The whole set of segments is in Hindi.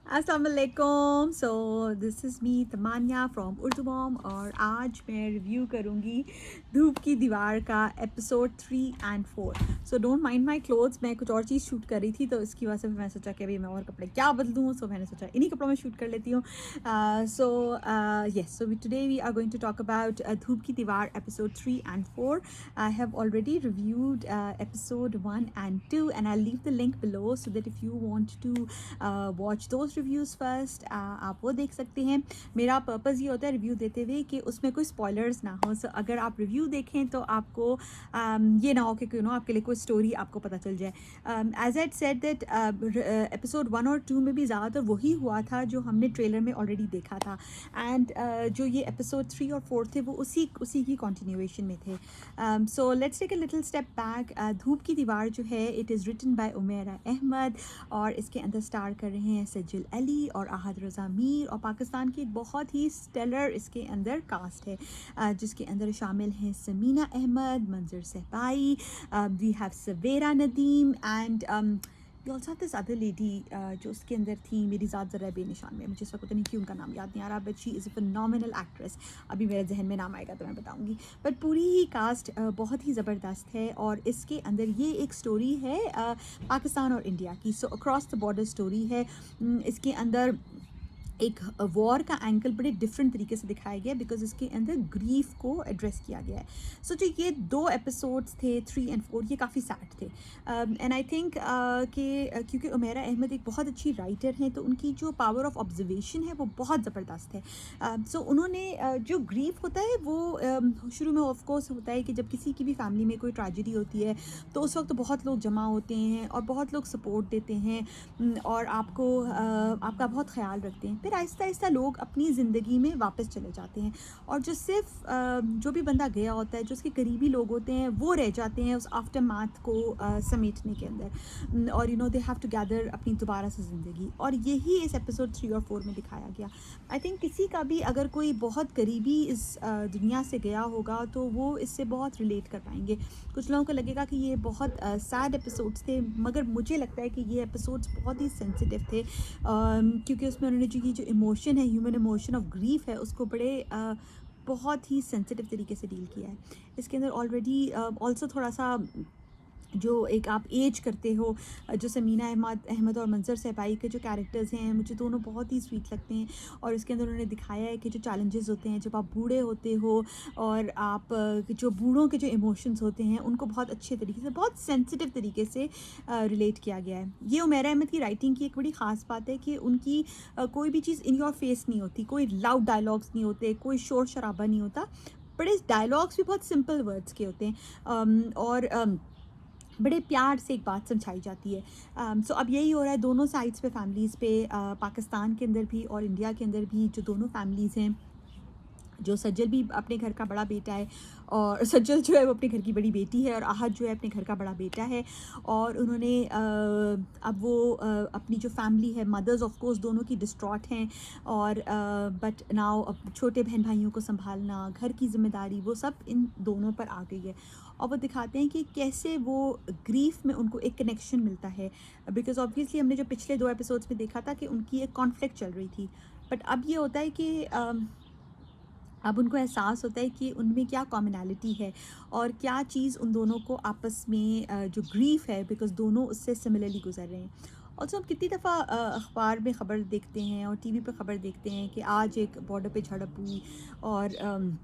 अस्सलाम वालेकुम। So this is me Tamanya from Urdu mom और आज मैं रिव्यू करूँगी धूप की दीवार का एपिसोड 3 और 4। So don't mind my clothes, मैं कुछ और चीज़ शूट कर रही थी तो इसकी वजह से मैं सोचा कि अभी मैं और कपड़े क्या बदलूँ, सो मैंने सोचा इन्हीं कपड़ों में शूट कर लेती हूँ। So today we are going to talk about Dhoop की Deewar episode 3 and 4. I have already reviewed episode 1 and 2 and I'll leave the link below so that if you want to watch those reviews first, आप वो देख सकते हैं। मेरा पर्पज़ ये होता है रिव्यू देते हुए कि उसमें कोई स्पॉयलर्स ना हो। सो अगर आप रिव्यू देखें तो आपको ये ना हो कि आपके लिए कोई स्टोरी आपको पता चल जाए। As I said that episode 1 और 2 में भी ज़्यादातर वही हुआ था जो हमने ट्रेलर में ऑलरेडी देखा था एंड जो ये एपिसोड 3 और 4 थे वो उसी की कॉन्टिन्यूएशन में थे। So let's take a little step back. Dhoop की दीवार जो है it is written by Umera Ahmad और इसके अंदर स्टार कर रहे हैं सज्जल अली और आहद रज़ा मीर और पाकिस्तान की एक बहुत ही स्टेलर इसके अंदर कास्ट है जिसके अंदर शामिल हैं Sameena Ahmad, Manzar Sehbai, we have Savera Nadeem and we also have this other lady जो उसके अंदर थी। मेरी ज़ात ज़रा बेनिशान में, मुझे इस वक्त पता नहीं क्यों उनका नाम याद नहीं आ रहा, but she is a phenomenal actress. अभी मेरे जहन में नाम आएगा तो मैं बताऊंगी। बट पूरी ही कास्ट बहुत ही ज़बरदस्त है और इसके अंदर ये एक स्टोरी है पाकिस्तान और इंडिया की। सो अक्रॉस द बॉर्डर स्टोरी है। इसके अंदर एक वॉर का एंगल बड़े डिफरेंट तरीके से दिखाया गया बिकॉज इसके अंदर ग्रीफ को एड्रेस किया गया है। सो जो ये 2 एपिसोड्स थे 3 and 4 ये काफ़ी सैड थे एंड आई थिंक कि क्योंकि उमेरा अहमद एक बहुत अच्छी राइटर हैं तो उनकी जो पावर ऑफ ऑब्जर्वेशन है वो बहुत ज़बरदस्त है। सो उन्होंने जो ग्रीफ होता है वो शुरू में ऑफ कोर्स होता है कि जब किसी की भी फैमिली में कोई ट्रेजेडी होती है तो उस वक्त बहुत लोग जमा होते हैं और बहुत लोग सपोर्ट देते हैं और आपको आपका बहुत ख्याल रखते हैं। फिर आहिस्ता आहिस्ता लोग अपनी ज़िंदगी में वापस चले जाते हैं और जो सिर्फ जो भी बंदा गया होता है, जो उसके करीबी लोग होते हैं वो रह जाते हैं उस आफ्टर मैथ को समेटने के अंदर और दे हैव टू गैदर अपनी दोबारा से ज़िंदगी। और यही इस एपिसोड 3 और 4 में दिखाया गया। आई थिंक किसी का भी अगर कोई बहुत करीबी इस दुनिया से गया होगा तो वो इससे बहुत रिलेट कर पाएंगे। कुछ लोगों को लगेगा कि ये बहुत सैड एपिसोड्स थे, मगर मुझे लगता है कि ये एपिसोड्स बहुत ही सेंसिटिव थे क्योंकि उसमें उन्होंने जो इमोशन है, ह्यूमन इमोशन ऑफ ग्रीफ है, उसको बड़े बहुत ही सेंसिटिव तरीके से डील किया है। इसके अंदर ऑलरेडी ऑल्सो थोड़ा सा जो एक आप एज करते हो, जो समीना अहमद और मंजर सहबाई के जो कैरेक्टर्स हैं मुझे दोनों बहुत ही स्वीट लगते हैं और इसके अंदर उन्होंने दिखाया है कि जो चैलेंजेस होते हैं जब आप बूढ़े होते हो और आप जो बूढ़ों के जो इमोशंस होते हैं उनको बहुत अच्छे तरीके से, बहुत सेंसिटिव तरीके से रिलेट किया गया है। ये उमेरा अहमद की राइटिंग की एक बड़ी ख़ास बात है कि उनकी कोई भी चीज़ इन योर फेस नहीं होती, कोई लाउड डायलॉग्स नहीं होते, कोई शोर शराबा नहीं होता, बड़े डायलॉग्स भी बहुत सिंपल वर्ड्स के होते हैं और बड़े प्यार से एक बात समझाई जाती है। सो अब यही हो रहा है दोनों साइड्स पे, फैमिलीज़ पे, पाकिस्तान के अंदर भी और इंडिया के अंदर भी जो दोनों फैमिलीज़ हैं। जो सज्जल भी अपने घर का बड़ा बेटा है और सज्जल जो है वो अपने घर की बड़ी बेटी है और आहद जो है अपने घर का बड़ा बेटा है और उन्होंने अब वो अपनी जो फैमिली है, मदर्स ऑफ कोर्स दोनों की डिस्ट्रॉट हैं और बट नाउ अब छोटे बहन भाइयों को संभालना, घर की जिम्मेदारी, वो सब इन दोनों पर आ गई है और वो दिखाते हैं कि कैसे वो ग्रीफ में उनको एक कनेक्शन मिलता है बिकॉज ऑब्वियसली हमने जो पिछले 2 एपिसोड्स में देखा था कि उनकी एक कॉन्फ्लिक्ट चल रही थी, बट अब ये होता है कि अब उनको एहसास होता है कि उनमें क्या कॉमनैलिटी है और क्या चीज़ उन दोनों को आपस में जो ग्रीफ है बिकॉज़ दोनों उससे सिमिलरली गुजर रहे हैं। ऑल्सो हम कितनी दफ़ा अखबार में ख़बर देखते हैं और टीवी पे ख़बर देखते हैं कि आज एक बॉर्डर पे झड़प हुई और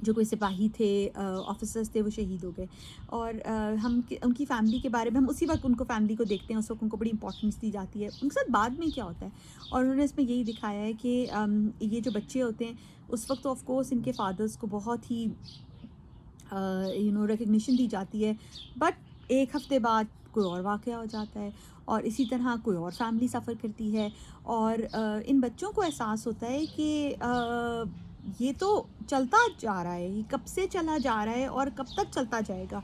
जो कोई सिपाही थे, ऑफिसर्स थे, वो शहीद हो गए और हम उनकी फ़ैमिली के बारे में हम उसी वक्त उनको फैमिली को देखते हैं, उस वक्त उनको बड़ी इंपॉर्टेंस दी जाती है। उनके साथ बाद में क्या होता है और उन्होंने इसमें यही दिखाया है कि ये जो बच्चे होते हैं उस वक्त ऑफ कोर्स इनके फादर्स को बहुत ही रिकग्निशन दी जाती है, बट एक हफ़्ते बाद कोई और वाक़या हो जाता है और इसी तरह कोई और फैमिली सफ़र करती है और इन बच्चों को एहसास होता है कि ये तो चलता जा रहा है, ये कब से चला जा रहा है और कब तक चलता जाएगा।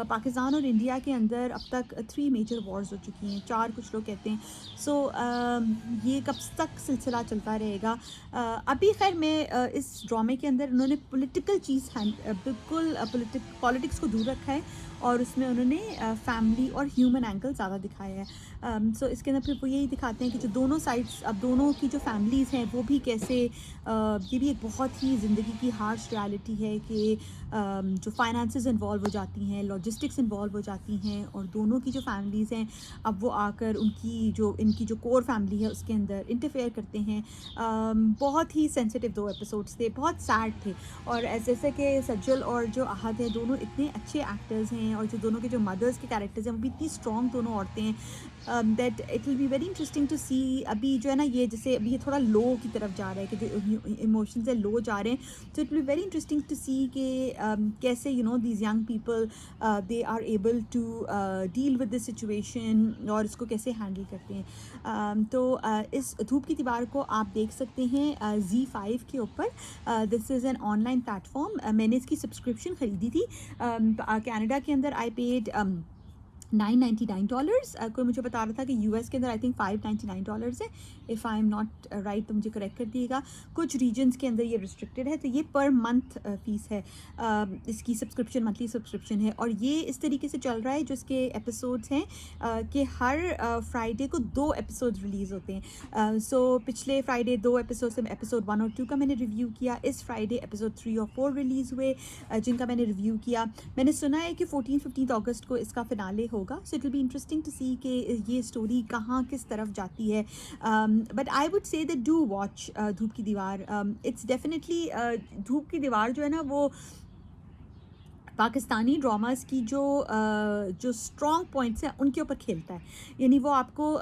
पाकिस्तान और इंडिया के अंदर अब तक 3 मेजर वॉर्स हो चुकी हैं, 4 कुछ लोग कहते हैं। सो ये कब तक सिलसिला चलता रहेगा। अभी खैर मैं इस ड्रामे के अंदर उन्होंने पॉलिटिकल चीज़ बिल्कुल पॉलिटिक्स को दूर रखा है और उसमें उन्होंने फैमिली और ह्यूमन एंगल ज़्यादा दिखाया है। सो इसके अंदर फिर वो यही दिखाते हैं कि जो दोनों साइड्स, अब दोनों की जो फैमिलीज़ हैं वो भी कैसे, ये भी एक बहुत ही ज़िंदगी की हार्श रियलिटी है कि जो फाइनेंसेस इन्वॉल्व हो जाती हैं, लॉजिस्टिक्स इन्वॉल्व हो जाती हैं, और दोनों की जो फैमिलीज़ हैं अब वो आकर इनकी जो कोर फैमिली है उसके अंदर इंटरफेयर करते हैं। बहुत ही सेंसिटिव 2 एपिसोड्स थे, बहुत सैड थे। और जैसे कि सज्जल और जो आहत है दोनों इतने अच्छे एक्टर्स हैं, और जो दोनों के जो मदर्स के कैरेक्टर्स हैं वो भी इतनी स्ट्रॉन्ग दोनों औरतें हैं, that it will be very interesting to see. अभी जो है ना, ये जैसे अभी ये थोड़ा लो की तरफ जा रहा है कि जो इमोशंस है लो जा रहे हैं, so it will be very interesting to see कि कैसे these young people they are able to deal with this situation और इसको कैसे हैंडल करते हैं। तो इस धूप की दीवार को आप देख सकते हैं ZEE5 के ऊपर। This is an online platform. मैंने इसकी सब्सक्रिप्शन ख़रीदी थी कनाडा के अंदर। I paid $999। कोई मुझे बता रहा था कि यूएस के अंदर आई थिंक $599 है, if I am not right, तो मुझे करेक्ट कर दिएगा। कुछ रीजन्स के अंदर ये रिस्ट्रिक्टेड है, तो ये पर मंथ फ़ीस है इसकी, सब्सक्रिप्शन मंथली सब्सक्रिप्शन है। और ये इस तरीके से चल रहा है, जो इसके एपिसोड्स हैं कि हर फ्राइडे को 2 एपिसोड रिलीज़ होते हैं। सो पिछले फ्राइडे 2 एपिसोड से एपिसोड 1 और 2 का मैंने रिव्यू किया। इस फ्राइडे एपिसोड 3 और 4 रिलीज़ हुए जिनका मैंने रिव्यू किया। मैंने सुना है कि 14-15 अगस्त को इसका फिनाले होगा, so it will be interesting to see कि ये स्टोरी कहाँ किस तरफ जाती है। But I would say that do watch Dhoop की दीवार। इट्स डेफिनेटली धूप की दीवार जो है ना, वो पाकिस्तानी ड्रामास की जो स्ट्रॉन्ग पॉइंट्स हैं उनके ऊपर खेलता है। यानी वो आपको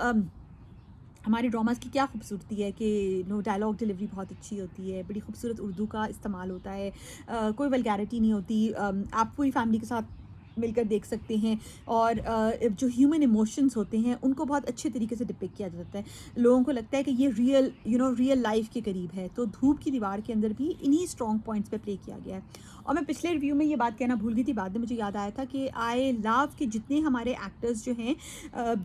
हमारे ड्रामास की क्या खूबसूरती है कि डायलॉग डिलीवरी बहुत अच्छी होती है, बड़ी खूबसूरत उर्दू का इस्तेमाल होता है, कोई वल्गैरिटी नहीं होती। आप पूरी फैमिली के साथ मिलकर देख सकते हैं, और जो ह्यूमन इमोशंस होते हैं उनको बहुत अच्छे तरीके से डिपिक्ट किया जाता है। लोगों को लगता है कि ये रियल लाइफ के करीब है। तो धूप की दीवार के अंदर भी इन्हीं स्ट्रॉन्ग पॉइंट्स पे प्ले किया गया है। और मैं पिछले रिव्यू में ये बात कहना भूल गई थी, बाद में मुझे याद आया था कि आई लव कि जितने हमारे एक्टर्स जो हैं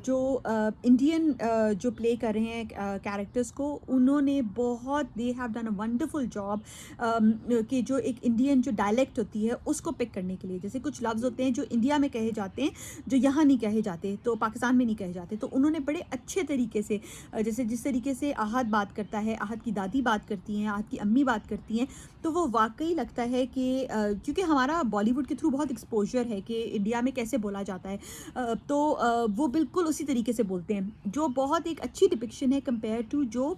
जो इंडियन जो प्ले कर रहे हैं कैरेक्टर्स को, उन्होंने बहुत they have done a wonderful job कि जो एक इंडियन जो डायलेक्ट होती है उसको पिक करने के लिए, जैसे कुछ लफ्ज़ होते हैं जो इंडिया में कहे जाते हैं जो यहाँ नहीं कहे जाते, तो पाकिस्तान में नहीं कहे जाते, तो उन्होंने बड़े अच्छे तरीके से जैसे जिस तरीके से आहत बात करता है, आहत की दादी बात करती हैं, आहत की अम्मी बात करती हैं, तो वो वाकई लगता है कि क्योंकि हमारा बॉलीवुड के थ्रू बहुत एक्सपोजर है कि इंडिया में कैसे बोला जाता है, तो वो बिल्कुल उसी तरीके से बोलते हैं, जो बहुत एक अच्छी डिपिक्शन है कंपेयर टू जो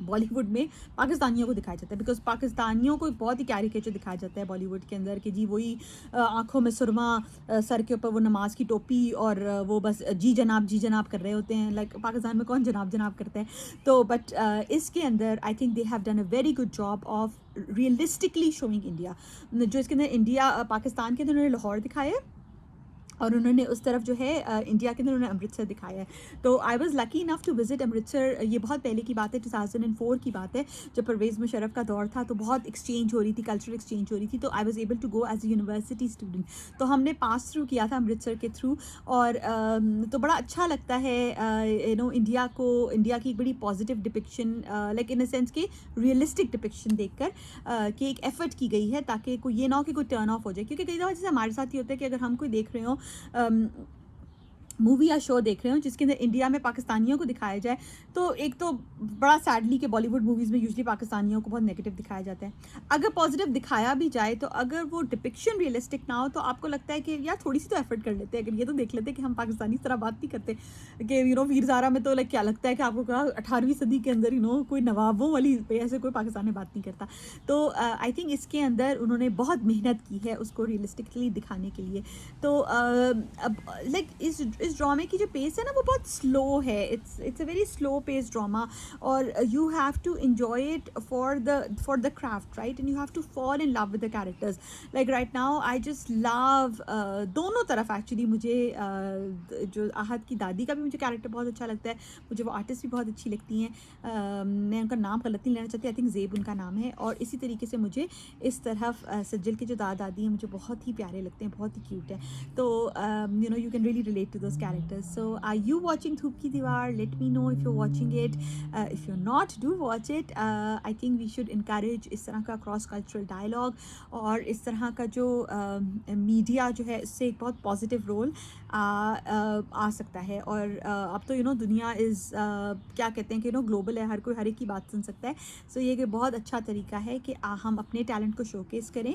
बॉलीवुड में पाकिस्तानियों को दिखाया जाता है। बिकॉज पाकिस्तानियों को बहुत ही कैरिकेचर दिखाया जाता है बॉलीवुड के अंदर कि जी वही आंखों में सुरमा, सर के ऊपर वो नमाज की टोपी, और वो बस जी जनाब कर रहे होते हैं। लाइक पाकिस्तान में कौन जनाब करता है। तो बट इसके अंदर I think they have done a very good job of realistically showing India. जो इसके अंदर इंडिया पाकिस्तान के अंदर उन्होंने लाहौर दिखाया है, और उन्होंने उस तरफ जो है इंडिया के अंदर उन्होंने अमृतसर दिखाया है। तो I was lucky enough to visit Amritsar. ये बहुत पहले की बात है, 2004 की बात है, जब परवेज़ मुशर्रफ का दौर था, तो बहुत एक्सचेंज हो रही थी, कल्चरल एक्सचेंज हो रही थी, तो I was able to go as a university student. तो हमने पास थ्रू किया था अमृतसर के थ्रू, और तो बड़ा अच्छा लगता है इंडिया की एक बड़ी positive depiction, like in a sense कि रियलिस्टिक डिपिक्शन देखकर कि एक एफर्ट की गई है ताकि कोई ये ना हो कि कोई टर्न ऑफ हो जाए। क्योंकि कई दफ़ा जैसे हमारे साथ ये होता है कि अगर हम कोई देख रहे हो मूवी या शो देख रहे हो जिसके अंदर इंडिया में पाकिस्तानियों को दिखाया जाए, तो एक तो बड़ा सैडली कि बॉलीवुड मूवीज़ में यूजुअली पाकिस्तानियों को बहुत नेगेटिव दिखाया जाता है। अगर पॉजिटिव दिखाया भी जाए, तो अगर वो डिपिक्शन रियलिस्टिक ना हो, तो आपको लगता है कि यार थोड़ी सी तो एफर्ट कर लेते हैं, अगर ये तो देख लेते हैं कि हम पाकिस्तानी इस तरह बात नहीं करते कि वीर ज़ारा में तो लाइक क्या लगता है कि आपको कहा 18वीं सदी के अंदर कोई नवाबों वाली ऐसे कोई पाकिस्तान में बात नहीं करता। तो आई थिंक इसके अंदर उन्होंने बहुत मेहनत की है उसको रियलिस्टिकली दिखाने के लिए। तो अब लाइक इस ड्रामे की जो पेस है ना, वो बहुत स्लो है। It's a very slow pace drama, और you have to enjoy it for the craft, right, and you have to fall in love with the characters. Like right now I just love दोनों तरफ एक्चुअली। मुझे जो आहत की दादी का भी मुझे कैरेक्टर बहुत अच्छा लगता है, मुझे वो आर्टिस्ट भी बहुत अच्छी लगती हैं। मैं उनका नाम गलत नहीं लेना चाहती, आई थिंक ज़ेब उनका नाम है। और इसी तरीके से मुझे इस तरफ सज्जल के जो दादा दादी हैं मुझे बहुत ही प्यारे लगते हैं, बहुत ही क्यूट है। तो you can really relate to those characters. So are you watching Dhoop Ki Diwar? Let me know if you're watching it. If you're not, do watch it. I think we should encourage इस तरह का क्रॉस कल्चरल डायलॉग, और इस तरह का जो मीडिया जो है इससे एक बहुत पॉजिटिव रोल आ सकता है. और अब तो दुनिया इज़ क्या कहते हैं कि ग्लोबल है, हर कोई हर एक की बात सुन सकता है. सो ये कि बहुत अच्छा तरीका है कि हम अपने टैलेंट को शोकेस करें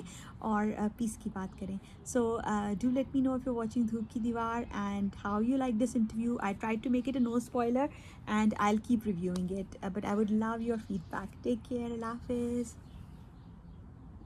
और पीस की बात करें. So do let me know if you watching धूप की दीवार and how you like this interview. I tried to make it a no spoiler and I'll keep reviewing it, but I would love your feedback. Take care. Allah Hafiz.